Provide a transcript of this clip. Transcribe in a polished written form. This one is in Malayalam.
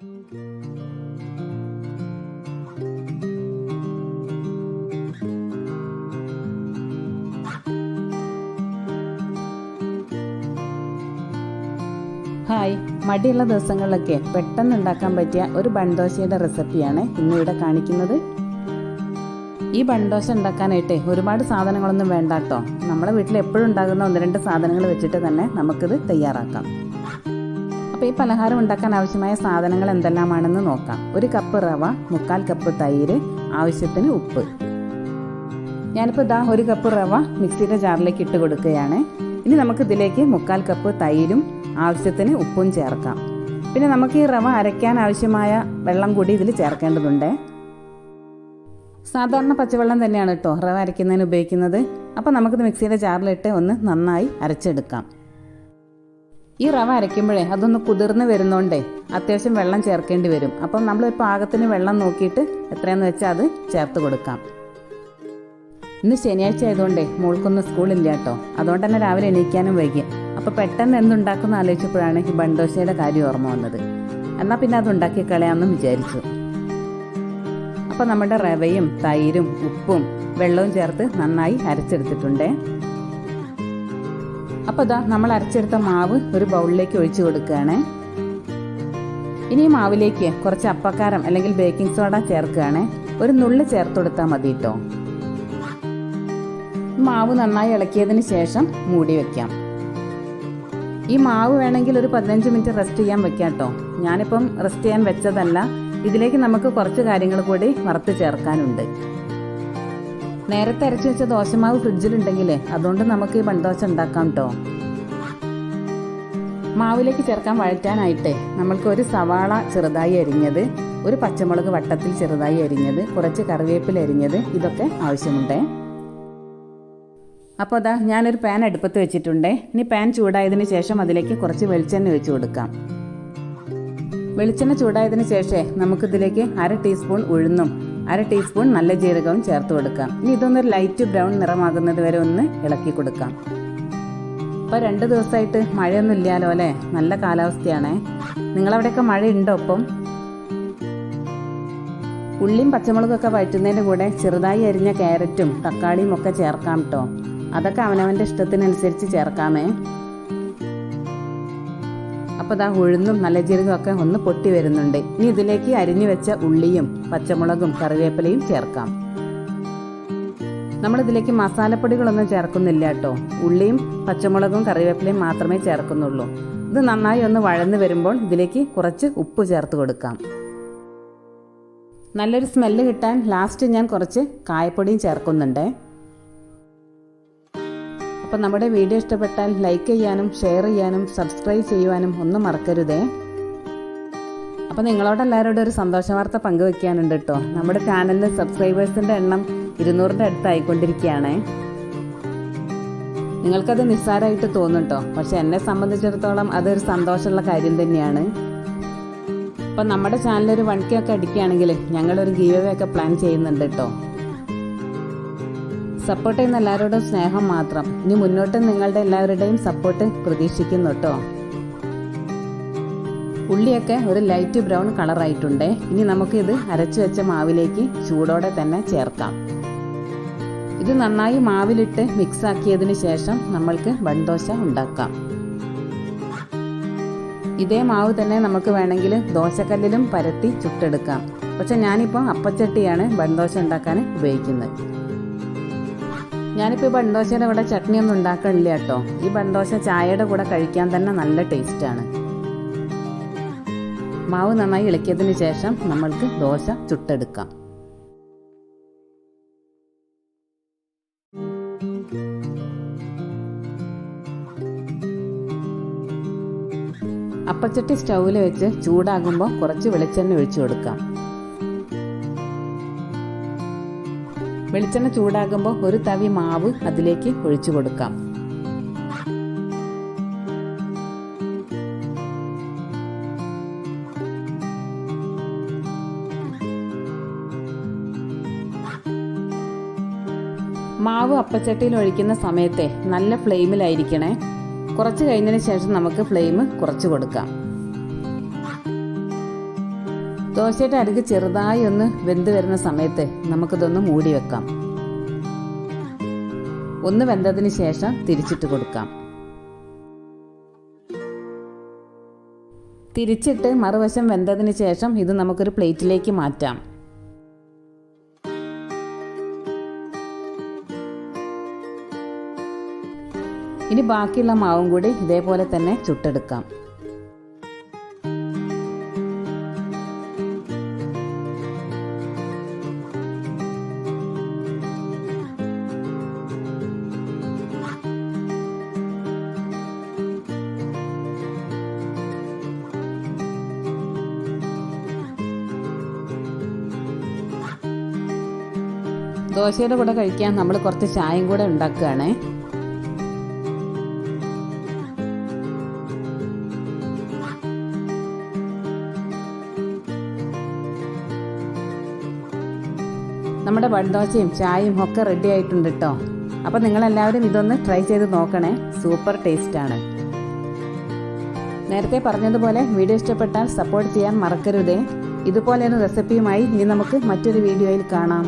ഹായ്, മടിയുള്ള ദിവസങ്ങളിലൊക്കെ പെട്ടെന്ന് ഉണ്ടാക്കാൻ പറ്റിയ ഒരു ബൺദോശയുടെ റെസിപ്പിയാണ് ഇന്നിവിടെ കാണിക്കുന്നത്. ഈ ബൺദോശ ഉണ്ടാക്കാനായിട്ട് ഒരുപാട് സാധനങ്ങളൊന്നും വേണ്ട കേട്ടോ. നമ്മളെ വീട്ടിൽ എപ്പോഴും ഉണ്ടാകുന്ന 1-2 സാധനങ്ങൾ വെച്ചിട്ട് തന്നെ നമുക്കിത് തയ്യാറാക്കാം. അപ്പോൾ ഈ പലഹാരം ഉണ്ടാക്കാൻ ആവശ്യമായ സാധനങ്ങൾ എന്തെല്ലാമാണെന്ന് നോക്കാം. 1 കപ്പ് റവ, 1/4 കപ്പ് തൈര്, ആവശ്യത്തിന് ഉപ്പ്. ഞാനിപ്പോൾ 1 കപ്പ് റവ മിക്സിയുടെ ജാറിലേക്ക് ഇട്ട് കൊടുക്കുകയാണ്. ഇനി നമുക്കിതിലേക്ക് 1/4 കപ്പ് തൈരും ആവശ്യത്തിന് ഉപ്പും ചേർക്കാം. പിന്നെ നമുക്ക് ഈ റവ അരയ്ക്കാൻ ആവശ്യമായ വെള്ളം കൂടി ഇതിൽ ചേർക്കേണ്ടതുണ്ട്. സാധാരണ പച്ചവെള്ളം തന്നെയാണ് കേട്ടോ റവ അരയ്ക്കുന്നതിന് ഉപയോഗിക്കുന്നത്. അപ്പോൾ നമുക്കിത് മിക്സിയുടെ ജാറിലിട്ട് ഒന്ന് നന്നായി അരച്ചെടുക്കാം. ഈ റവ അരയ്ക്കുമ്പോഴേ അതൊന്ന് കുതിർന്ന് വരുന്നോണ്ടേ അത്യാവശ്യം വെള്ളം ചേർക്കേണ്ടി വരും. അപ്പം നമ്മൾ പാകത്തിന് വെള്ളം നോക്കിയിട്ട് എത്രയാണെന്ന് വെച്ചാൽ അത് ചേർത്ത് കൊടുക്കാം. ഇന്ന് ശനിയാഴ്ച ആയതുകൊണ്ടേ മോൾക്കൊന്നും സ്കൂളില്ല കേട്ടോ. അതുകൊണ്ട് തന്നെ രാവിലെ എണീക്കാനും വൈകി. അപ്പോൾ പെട്ടെന്ന് എന്തുണ്ടാക്കുന്ന ആലോചിച്ചപ്പോഴാണ് ഈ ബൺദോശയുടെ കാര്യം ഓർമ്മ വന്നത്. എന്നാൽ പിന്നെ അത് ഉണ്ടാക്കി കളയാമെന്നും വിചാരിച്ചു. അപ്പോൾ നമ്മുടെ റവയും തൈരും ഉപ്പും വെള്ളവും ചേർത്ത് നന്നായി അരച്ചെടുത്തിട്ടുണ്ട്. അപ്പോൾ നമ്മൾ അരച്ചെടുത്ത മാവ് ഒരു ബൗളിലേക്ക് ഒഴിച്ചു കൊടുക്കുകയാണ്. ഇനി ഈ മാവിലേക്ക് കുറച്ച് അപ്പക്കാരം അല്ലെങ്കിൽ ബേക്കിംഗ് സോഡ ചേർക്കുകയാണ്. ഒരു നുള്ളി ചേർത്ത് കൊടുത്താൽ മതി കേട്ടോ. മാവ് നന്നായി ഇളക്കിയതിന് ശേഷം മൂടി വെക്കാം. ഈ മാവ് വേണമെങ്കിൽ ഒരു 15 മിനിറ്റ് റെസ്റ്റ് ചെയ്യാൻ വെക്കാം കേട്ടോ. ഞാനിപ്പം റെസ്റ്റ് ചെയ്യാൻ വെച്ചതല്ല. ഇതിലേക്ക് നമുക്ക് കുറച്ച് കാര്യങ്ങൾ കൂടി വറുത്ത് ചേർക്കാനുണ്ട്. നേരത്തെ അരച്ചു വെച്ച ദോശമാവ് ഫ്രിഡ്ജിലുണ്ടെങ്കിലേ അതുകൊണ്ട് നമുക്ക് ഈ ബൺദോശ ഉണ്ടാക്കാം കേട്ടോ. മാവിലേക്ക് ചേർക്കാൻ വഴറ്റാനായിട്ട് നമ്മൾക്ക് 1 സവാള ചെറുതായി അരിഞ്ഞത്, 1 പച്ചമുളക് വട്ടത്തിൽ ചെറുതായി അരിഞ്ഞത്, കുറച്ച് കറിവേപ്പില അരിഞ്ഞത്, ഇതൊക്കെ ആവശ്യമുണ്ട്. അപ്പോൾ ഞാനൊരു പാൻ അടുപ്പത്ത് വെച്ചിട്ടുണ്ട്. ഇനി പാൻ ചൂടായതിന് ശേഷം അതിലേക്ക് കുറച്ച് വെളിച്ചെണ്ണ ഒഴിച്ചു കൊടുക്കാം. വെളിച്ചെണ്ണ ചൂടായതിന് ശേഷം നമുക്കിതിലേക്ക് 1/2 ടീസ്പൂൺ ഉഴുന്നും 1/2 ടീസ്പൂൺ നല്ല ജീരകവും ചേർത്ത് കൊടുക്കാം. ഇനി ഇതൊന്നൊരു ലൈറ്റ് ബ്രൗൺ നിറമാകുന്നത് വരെ ഒന്ന് ഇളക്കി കൊടുക്കാം. ഇപ്പോൾ 2 ദിവസമായിട്ട് മഴയൊന്നും ഇല്ലാലോ അല്ലേ? നല്ല കാലാവസ്ഥയാണ്. നിങ്ങളവിടെയൊക്കെ മഴയുണ്ടോ? ഒപ്പം ഉള്ളിയും പച്ചമുളകൊക്കെ വഴറ്റുന്നതിൻ്റെ കൂടെ ചെറുതായി അരിഞ്ഞ ക്യാരറ്റും തക്കാളിയും ഒക്കെ ചേർക്കാം കേട്ടോ. അതൊക്കെ അവനവൻ്റെ ഇഷ്ടത്തിനനുസരിച്ച് ചേർക്കാമേ. അപ്പോൾ ഉഴുന്നും നല്ല ജീരകവും ഒക്കെ ഒന്ന് പൊട്ടി വരുന്നുണ്ട്. ഇനി ഇതിലേക്ക് അരിഞ്ഞു വെച്ച ഉള്ളിയും പച്ചമുളകും കറിവേപ്പിലയും ചേർക്കാം. നമ്മളിതിലേക്ക് മസാലപ്പൊടികളൊന്നും ചേർക്കുന്നില്ല കേട്ടോ. ഉള്ളിയും പച്ചമുളകും കറിവേപ്പിലയും മാത്രമേ ചേർക്കുന്നുള്ളൂ. ഇത് നന്നായി ഒന്ന് വഴന്ന് വരുമ്പോൾ ഇതിലേക്ക് കുറച്ച് ഉപ്പ് ചേർത്ത് കൊടുക്കാം. നല്ലൊരു സ്മെല്ല് കിട്ടാൻ ലാസ്റ്റ് ഞാൻ കുറച്ച് കായപ്പൊടിയും ചേർക്കുന്നുണ്ട്. അപ്പോൾ നമ്മുടെ വീഡിയോ ഇഷ്ടപ്പെട്ടാൽ ലൈക്ക് ചെയ്യാനും ഷെയർ ചെയ്യാനും സബ്സ്ക്രൈബ് ചെയ്യുവാനും ഒന്നും മറക്കരുതേ. അപ്പോൾ നിങ്ങളോടെല്ലാവരോടും ഒരു സന്തോഷ വാർത്ത പങ്കുവെക്കാനുണ്ട് കേട്ടോ. നമ്മുടെ ചാനലിൽ സബ്സ്ക്രൈബേഴ്സിൻ്റെ എണ്ണം 200ൻ്റെ അടുത്തായിക്കൊണ്ടിരിക്കുകയാണ്. നിങ്ങൾക്കത് നിസ്സാരമായിട്ട് തോന്നും കേട്ടോ. പക്ഷെ എന്നെ സംബന്ധിച്ചിടത്തോളം അതൊരു സന്തോഷമുള്ള കാര്യം തന്നെയാണ്. അപ്പം നമ്മുടെ ചാനലൊരു 1K ഒക്കെ അടിക്കുകയാണെങ്കിൽ ഞങ്ങളൊരു ഗീവ് അവേ ഒക്കെ പ്ലാൻ ചെയ്യുന്നുണ്ട് കേട്ടോ. സപ്പോർട്ട് ചെയ്യുന്ന എല്ലാവരോടും സ്നേഹം മാത്രം. ഇനി മുന്നോട്ട് നിങ്ങളുടെ എല്ലാവരുടെയും സപ്പോർട്ട് പ്രതീക്ഷിക്കുന്നു കേട്ടോ. ഉള്ളിയൊക്കെ ഒരു ലൈറ്റ് ബ്രൗൺ കളറായിട്ടുണ്ട്. ഇനി നമുക്കിത് അരച്ചു വെച്ച മാവിലേക്ക് ചൂടോടെ തന്നെ ചേർക്കാം. ഇത് നന്നായി മാവിലിട്ട് മിക്സ് ആക്കിയതിന് ശേഷം നമ്മൾക്ക് ബൺദോശ ഉണ്ടാക്കാം. ഇതേ മാവ് തന്നെ നമുക്ക് വേണമെങ്കിൽ ദോശക്കല്ലിലും പരത്തി ചുട്ടെടുക്കാം. പക്ഷെ ഞാനിപ്പോൾ അപ്പച്ചട്ടിയാണ് ബൺദോശ ഉണ്ടാക്കാൻ ഉപയോഗിക്കുന്നത്. ഞാനിപ്പോൾ ഈ ബൺദോശയുടെ കൂടെ ചട്നിയൊന്നും ഉണ്ടാക്കാനില്ല കേട്ടോ. ഈ ബൺദോശ ചായയുടെ കൂടെ കഴിക്കാൻ തന്നെ നല്ല ടേസ്റ്റാണ്. മാവ് നന്നായി ഇളക്കിയതിന് ശേഷം നമ്മൾക്ക് ദോശ ചുട്ടെടുക്കാം. അപ്പച്ചട്ടി സ്റ്റൗവിൽ വെച്ച് ചൂടാകുമ്പോൾ കുറച്ച് വെളിച്ചെണ്ണ ഒഴിച്ചു കൊടുക്കാം. വെളിച്ചെണ്ണ ചൂടാകുമ്പോൾ 1 തവി മാവ് അതിലേക്ക് ഒഴിച്ചു കൊടുക്കാം. മാവ് അപ്പച്ചട്ടിയിൽ ഒഴിക്കുന്ന സമയത്തെ നല്ല ഫ്ലെയിമിലായിരിക്കണേ. കുറച്ച് കഴിഞ്ഞതിന് ശേഷം നമുക്ക് ഫ്ലെയിം കുറച്ച് കൊടുക്കാം. ദോശയുടെ അരിക് ചെറുതായി ഒന്ന് വെന്ത് വരുന്ന സമയത്ത് നമുക്കിതൊന്ന് മൂടി വെക്കാം. ഒന്ന് വെന്തതിന് ശേഷം തിരിച്ചിട്ട് കൊടുക്കാം. തിരിച്ചിട്ട് മറുവശം വെന്തതിന് ശേഷം ഇത് നമുക്കൊരു പ്ലേറ്റിലേക്ക് മാറ്റാം. ഇനി ബാക്കിയുള്ള മാവും കൂടി ഇതേപോലെ തന്നെ ചുട്ടെടുക്കാം. ദോശയുടെ കൂടെ കഴിക്കാൻ നമ്മൾ കുറച്ച് ചായയും കൂടെ ഉണ്ടാക്കുകയാണ്. നമ്മുടെ ബൺദോശയും ചായയും ഒക്കെ റെഡി ആയിട്ടുണ്ട് കേട്ടോ. അപ്പോൾ നിങ്ങളെല്ലാവരും ഇതൊന്ന് ട്രൈ ചെയ്ത് നോക്കണേ. സൂപ്പർ ടേസ്റ്റാണ്. നേരത്തെ പറഞ്ഞതുപോലെ വീഡിയോ ഇഷ്ടപ്പെട്ടാൽ സപ്പോർട്ട് ചെയ്യാൻ മറക്കരുതേ. ഇതുപോലെയൊരു റെസിപ്പിയുമായി ഇനി നമുക്ക് മറ്റൊരു വീഡിയോയിൽ കാണാം.